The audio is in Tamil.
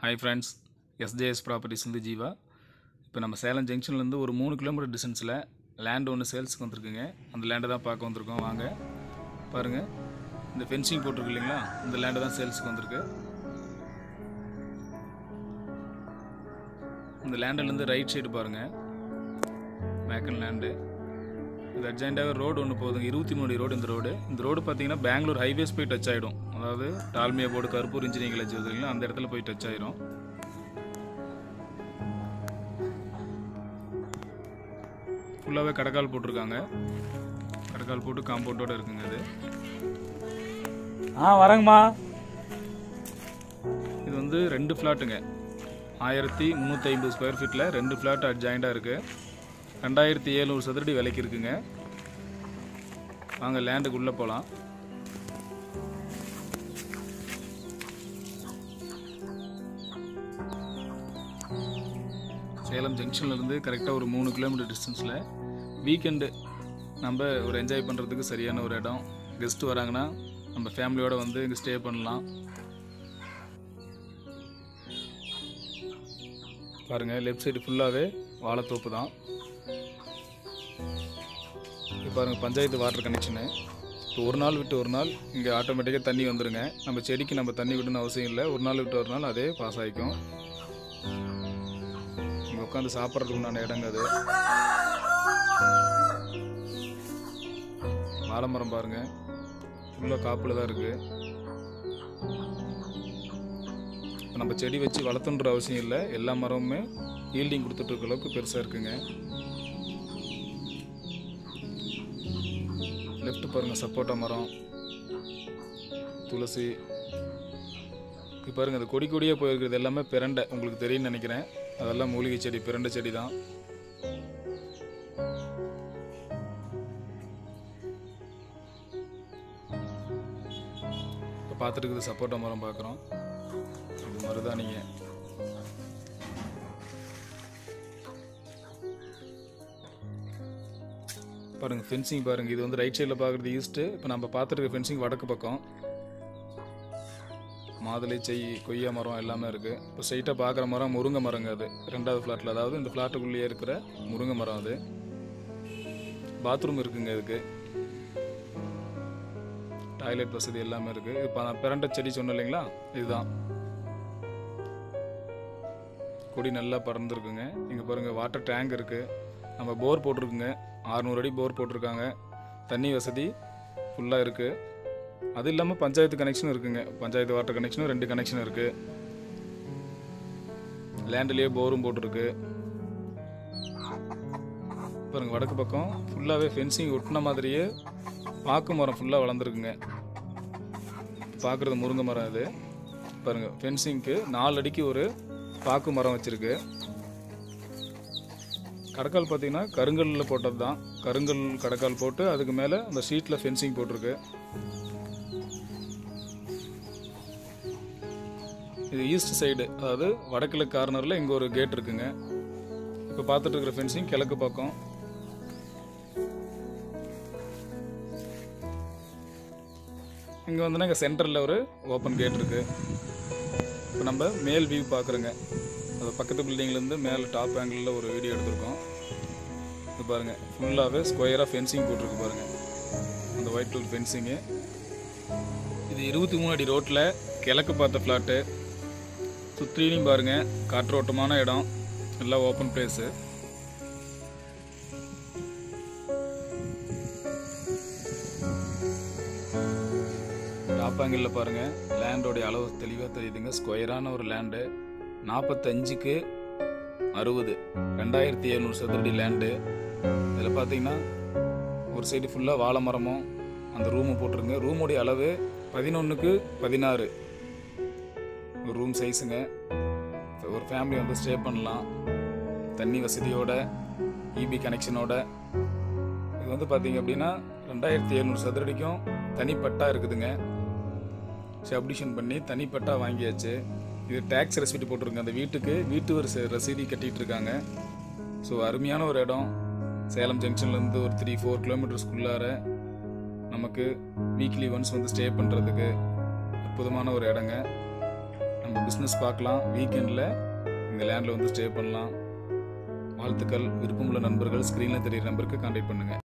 Hi friends, SJS Properties in the Jiva. இப்போ நம்ம சேலம் ஜங்ஷன்ல இருந்து ஒரு 3 கிலோமீட்டர் டிஸ்டன்ஸ்ல லேண்ட் ஒன்னு சேல்ஸ்க்கு வந்திருக்குங்க. அந்த லேண்டை தான் பார்க்க வந்திருக்கோம். வாங்க பாருங்க. இந்த ஃபென்சிங் போட்டுருக்கு இல்லீங்களா? இந்த லேண்ட் தான் சேல்ஸ்க்கு வந்திருக்கு. இந்த லேண்ட்ல இருந்து ரைட் சைடு பாருங்க. Vacant land. இந்த அட்ஜாயிண்டாக ரோடு ஒன்று போகுதுங்க. 23 அடி ரோடு இந்த ரோடு. இந்த ரோடு பார்த்தீங்கன்னா பெங்களூர் ஹைவேஸ் போய் டச் ஆகிடும். அதாவது Dalmia board Karuppur engineering college வருதுங்களா, அந்த இடத்துல போய் டச் ஆகிடும். ஃபுல்லாகவே கடக்கால் போட்டிருக்காங்க. கடக்கால் போட்டு காம்பவுண்டோடு இருக்குங்க அது. வரங்கம்மா. இது வந்து 2 ஃப்ளாட்டுங்க. 1350 ஸ்கொயர் ஃபீட்டில் 2 ஃப்ளாட் அட்ஜாயிண்டாக இருக்குது. 2700 சதுரடி விலைக்கு இருக்குங்க. வாங்க லேண்டுக்கு உள்ளே போகலாம். சேலம் ஜங்ஷன்லேருந்து கரெக்டாக ஒரு 3 கிலோமீட்டர் டிஸ்டன்ஸில் வீக்கெண்டு நம்ம ஒரு என்ஜாய் பண்ணுறதுக்கு சரியான ஒரு இடம். கெஸ்ட்டு வராங்கன்னா நம்ம ஃபேமிலியோடு வந்து இங்கே ஸ்டே பண்ணலாம். பாருங்கள், லெஃப்ட் சைடு ஃபுல்லாகவே வாழைத்தோப்பு தான். இப்போ பாருங்கள், பஞ்சாயத்து வாட்டர் கனெக்ஷனு. இப்போ ஒரு நாள் விட்டு ஒரு நாள் இங்கே ஆட்டோமேட்டிக்காக தண்ணி வந்துடுங்க. நம்ம செடிக்கு நம்ம தண்ணி விடணும்னு அவசியம் இல்லை. ஒரு நாள் விட்டு ஒரு நாள் அதே பாஸ் ஆகிக்கும். இங்கே உட்காந்து சாப்பிட்றதுக்கு உண்டான இடங்க அது. வாழை மரம் பாருங்கள், ஃபுல்லாக காப்பில் தான் இருக்குது. இப்போ நம்ம செடி வச்சு வளர்த்துன்ற அவசியம் இல்லை. எல்லா மரமுமே ஈல்டிங் கொடுத்துட்ருக்க அளவுக்கு பெருசாக இருக்குங்க. லெஃப்ட் பாருங்கள், சப்போட்டா மரம், துளசி. இப்போ பாருங்கள், அந்த கொடி கொடியாக போயிருக்கிறது எல்லாமே பிரண்டை. உங்களுக்கு தெரியும்னு நினைக்கிறேன். அதெல்லாம் மூலிகை செடி, பிரண்டை செடி தான். இப்போ பார்த்துட்டு இருக்குது சப்போட்டா மரம் பார்க்குறோம். இது மருதாணிங்க. பாருங்கள் ஃபென்சிங் பாருங்கள். இது வந்து ரைட் சைடில் பார்க்குறது ஈஸ்ட்டு. இப்போ நம்ம பார்த்துருக்க ஃபென்சிங் வடக்கு பக்கம். மாதுளை, கொய்யா மரம் எல்லாமே இருக்குது. இப்போ ஸ்ட்ரைட்டாக பார்க்குற மரம் முருங்கை மரங்க. அது 2வது ஃப்ளாட்டில், அதாவது இந்த ஃப்ளாட்டுக்குள்ளேயே இருக்கிற முருங்கை மரம் அது. பாத்ரூம் இருக்குங்க இதுக்கு. டாய்லெட் வசதி எல்லாமே இருக்குது. இப்போ நான் பிரண்டை செடி சொன்னேன் இல்லைங்களா, இதுதான். கொடி நல்லா பறந்துருக்குங்க. இங்கே பாருங்கள், வாட்டர் டேங்க் இருக்குது. நம்ம போர் போட்டிருக்குங்க. 600 அடி போர் போட்டிருக்காங்க. தண்ணி வசதி ஃபுல்லாக இருக்குது. அது இல்லாமல் பஞ்சாயத்து கனெக்ஷனும் இருக்குங்க. பஞ்சாயத்து வாட்டர் கனெக்ஷனும் 2 கனெக்ஷன் இருக்குது. லேண்ட்லேயே போரும் போட்டிருக்கு. பாருங்கள், வடக்கு பக்கம் ஃபுல்லாகவே ஃபென்சிங் ஒட்டின மாதிரியே பாக்கு மரம் ஃபுல்லாக வளர்ந்துருக்குங்க. பார்க்குறது முருங்கை மரம் இது. பாருங்கள், ஃபென்சிங்க்கு 4 அடிக்கு ஒரு பாக்கு மரம் வச்சுருக்கு. கடக்கால் பார்த்தீங்கன்னா கருங்கல்லில் போட்டது தான். கருங்கல் கடக்கால் போட்டு அதுக்கு மேலே அந்த ஷீட்டில் ஃபென்சிங் போட்டிருக்கு. இது ஈஸ்ட் சைடு, அதாவது வடகிழக்கு கார்னரில் இங்கே ஒரு கேட் இருக்குங்க. இப்போ பார்த்துட்டு இருக்கிற ஃபென்சிங் கிழக்கு பக்கம். இங்கே வந்துன்னா இங்கே சென்டரில் ஒரு ஓப்பன் கேட் இருக்குது. இப்போ நம்ம மேல் வியூ பார்க்குறோங்க. அது பக்கத்து பில்டிங்லேருந்து மேலே டாப் ஆங்கிளில் ஒரு வீடியோ எடுத்திருக்கோம். இது பாருங்கள், ஃபுல்லாகவே ஸ்கொயராக ஃபென்சிங் போட்டிருக்கு பாருங்கள். அந்த ஒயிட் கலர் ஃபென்சிங்கு. இது 23 அடி ரோட்டில் கிழக்கு பார்த்த ஃப்ளாட்டு. சுற்றிலையும் பாருங்கள், காற்றோட்டமான இடம், எல்லாம் ஓப்பன் பிளேஸு. டாப் ஆங்கிளில் பாருங்கள், லேண்டோடைய அளவு தெளிவாக தெரியுதுங்க. ஸ்கொயரான ஒரு லேண்டு. 45க்கு 60, 2700 சதுரடி லேண்டு. இதில் பார்த்தீங்கன்னா ஒரு சைடு ஃபுல்லாக வாழை மரமும் அந்த ரூமு போட்டிருங்க. ரூமுடைய அளவு 11க்கு 16 ஒரு ரூம் சைஸுங்க. ஒரு ஃபேமிலி வந்து ஸ்டே பண்ணலாம், தண்ணி வசதியோட, இபி கனெக்ஷனோட. இது வந்து பார்த்தீங்க அப்படின்னா 2700 சதுரடிக்கும் தனிப்பட்டா இருக்குதுங்க. சப்டிஷன் பண்ணி தனிப்பட்டா வாங்கியாச்சு. இது டேக்ஸ் ரெசிப்ட் போட்டிருங்க. அந்த வீட்டுக்கு வீட்டு ஒரு ரசீதி கட்டிகிட்டு இருக்காங்க. ஸோ அருமையான ஒரு இடம். சேலம் ஜங்ஷன்லேருந்து ஒரு 3-4 கிலோமீட்டர்ஸ்குள்ளார நமக்கு வீக்லி ஒன்ஸ் வந்து ஸ்டே பண்ணுறதுக்கு அற்புதமான ஒரு இடங்க. நம்ம பிஸ்னஸ் பார்க்கலாம். வீக்கெண்டில் இந்த லேண்டில் வந்து ஸ்டே பண்ணலாம். வாழ்த்துக்கள். விருப்பமுள்ள நண்பர்கள் ஸ்க்ரீனில் தெரியிற நம்பருக்கு கான்டாக்ட் பண்ணுங்கள்.